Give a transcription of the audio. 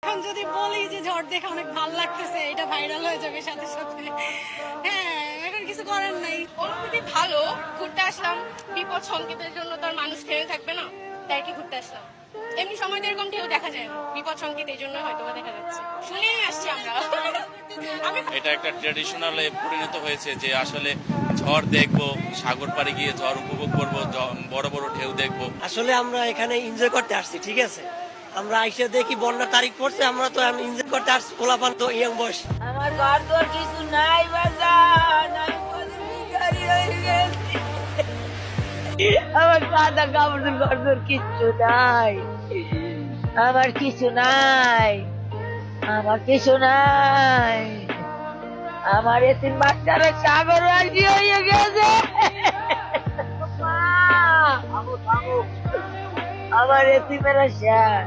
এখন যদি বলি যে ঝড় দেখে অনেক ভালো লাগতেছে, এটা ভাইরাল হয়ে যাবে সাথে সাথে। হ্যাঁ, এখন কিছু করার নাই। অনুভূতি ভালো, ঘুরতে আসলাম। বিপদ সংকেতের জন্য তো আর মানুষ থেমে থাকবে না, তাই কি ঘুরতে আসলাম। এমনি সময় তো এরকম ঢেউ দেখা যায় না, বিপদ সংকেত এই জন্য হয়তো দেখা যাচ্ছে, শুনেই আসছি আমরা। এটা একটা ট্র্যাডিশনালে পরিণত হয়েছে যে আসলে ঝড় দেখবো, সাগর পাড়ে গিয়ে ঝড় উপভোগ করবো, বড় বড় ঢেউ দেখবো। আসলে আমরা এখানে এনজয় করতে আসছি, ঠিক আছে। আমরা আইসা দেখি বন্যার তারিখ পড়ছে, আমরা তো এনজয় করতে আসছি, পোলাপান তো ইয়ং বয়স। আমার ঘর তোর কিছু নাই বাজার, আমি কদিন ভিখারি হয়ে গেছি। আমার সাদা কাপড় ঘর তোর কিচ্ছু নাই, আমার কিছু নাই, আমার কিছু নাই। আমার এতিম বাচ্চারা সাগর রাজি হয়ে গেছে। মা, আমার এতিমেরা শেষ।